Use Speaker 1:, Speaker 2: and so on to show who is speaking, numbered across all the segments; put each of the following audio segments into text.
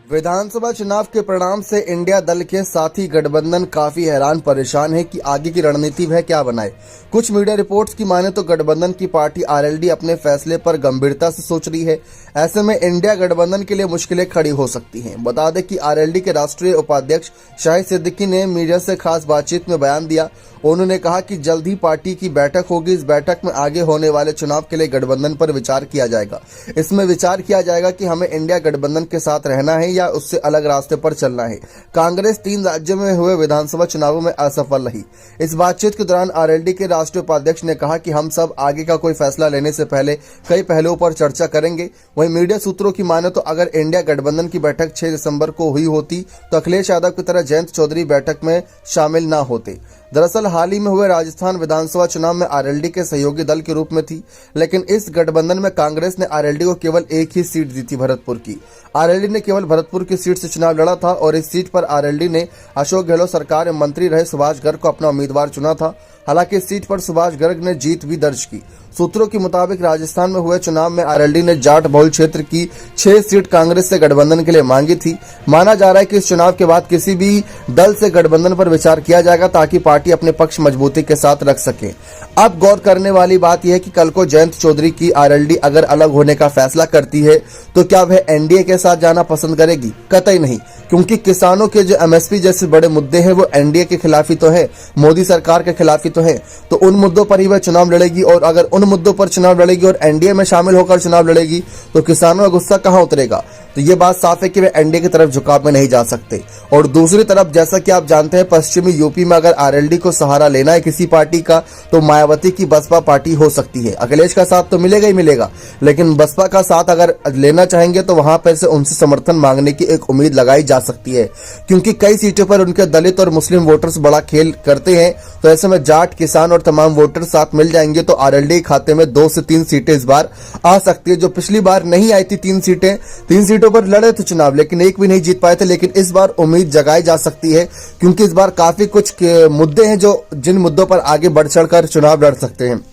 Speaker 1: विधानसभा चुनाव के परिणाम से इंडिया दल के साथी गठबंधन काफी हैरान परेशान है कि आगे की रणनीति वह क्या बनाए। कुछ मीडिया रिपोर्ट्स की माने तो गठबंधन की पार्टी आरएलडी अपने फैसले पर गंभीरता से सोच रही है। ऐसे में इंडिया गठबंधन के लिए मुश्किलें खड़ी हो सकती हैं। बता दें कि आरएलडी के राष्ट्रीय उपाध्यक्ष शाहिद सिद्दीकी ने मीडिया से खास बातचीत में बयान दिया। उन्होंने कहा कि जल्द ही पार्टी की बैठक होगी। इस बैठक में आगे होने वाले चुनाव के लिए गठबंधन पर विचार किया जाएगा। इसमें विचार किया जाएगा कि हमें इंडिया गठबंधन के साथ रहना है या उससे अलग रास्ते पर चलना है। कांग्रेस 3 राज्यों में हुए विधानसभा चुनावों में असफल रही। इस बातचीत के दौरान आरएलडी के राष्ट्रीय उपाध्यक्ष ने कहा कि हम सब आगे का कोई फैसला लेने से पहले कई पहलुओं पर चर्चा करेंगे। वहीं मीडिया सूत्रों की माने तो अगर इंडिया गठबंधन की बैठक 6 दिसंबर को हुई होती तो अखिलेश यादव की तरह जयंत चौधरी बैठक में शामिल न होते। दरअसल हाल ही में हुए राजस्थान विधानसभा चुनाव में आरएलडी के सहयोगी दल के रूप में थी, लेकिन इस गठबंधन में कांग्रेस ने आरएलडी को केवल एक ही सीट दी थी, भरतपुर की। आरएलडी ने केवल भरतपुर की सीट से चुनाव लड़ा था और इस सीट पर आरएलडी ने अशोक गहलोत सरकार में मंत्री रहे सुभाष गर्ग को अपना उम्मीदवार चुना था। हालांकि इस सीट पर सुभाष गर्ग ने जीत भी दर्ज की। सूत्रों के मुताबिक राजस्थान में हुए चुनाव में आरएलडी ने जाट बहुल क्षेत्र की 6 सीट कांग्रेस से गठबंधन के लिए मांगी थी। माना जा रहा है कि इस चुनाव के बाद किसी भी दल से गठबंधन पर विचार किया जाएगा ताकि पार्टी अपने पक्ष मजबूती के साथ रख सके। अब गौर करने वाली बात यह है कि कल को जयंत चौधरी की आरएलडी अगर अलग होने का फैसला करती है तो क्या वह एनडीए के साथ जाना पसंद करेगी? कतई नहीं, क्योंकि किसानों के जो एमएसपी जैसे बड़े मुद्दे हैं वो एनडीए के खिलाफ ही तो है, मोदी सरकार के खिलाफ ही तो है। तो उन मुद्दों पर ही वह चुनाव लड़ेगी और अगर उन मुद्दों पर चुनाव लड़ेगी और एनडीए में शामिल होकर चुनाव लड़ेगी तो किसानों का गुस्सा कहां उतरेगा? तो ये बात साफ है कि वे एनडीए की तरफ झुकाव में नहीं जा सकते। और दूसरी तरफ जैसा कि आप जानते हैं, पश्चिमी यूपी में अगर आरएलडी को सहारा लेना है किसी पार्टी का तो मायावती की बसपा पार्टी हो सकती है। अखिलेश का साथ तो मिलेगा ही मिलेगा, लेकिन बसपा का साथ अगर लेना चाहेंगे तो वहां पर से उनसे समर्थन मांगने की एक उम्मीद लगाई जा सकती है, क्योंकि कई सीटों पर उनके दलित और मुस्लिम वोटर्स बड़ा खेल करते हैं। तो ऐसे में जाट, किसान और तमाम वोटर साथ मिल जाएंगे तो आरएलडी खाते में 2 से 3 सीटें इस बार आ सकती है। जो पिछली बार नहीं आई थी 3 सीटों पर लड़े थे चुनाव, लेकिन एक भी नहीं जीत पाए थे। लेकिन इस बार उम्मीद जगाई जा सकती है, क्योंकि इस बार काफी कुछ मुद्दे हैं जो जिन मुद्दों पर आगे बढ़ चढ़कर चुनाव लड़ सकते हैं।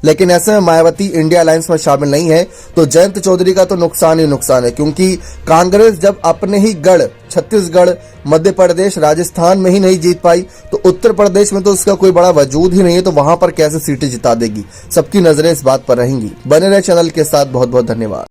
Speaker 1: लेकिन ऐसे में मायावती इंडिया अलायंस में शामिल नहीं है तो जयंत चौधरी का तो नुकसान ही नुकसान है, क्योंकि कांग्रेस जब अपने ही गढ़ छत्तीसगढ़, मध्य प्रदेश, राजस्थान में ही नहीं जीत पाई तो उत्तर प्रदेश में तो उसका कोई बड़ा वजूद ही नहीं है, तो वहां पर कैसे सीटें जिता देगी? सबकी नजरें इस बात पर रहेंगी। बने रहे चैनल के साथ। बहुत बहुत धन्यवाद।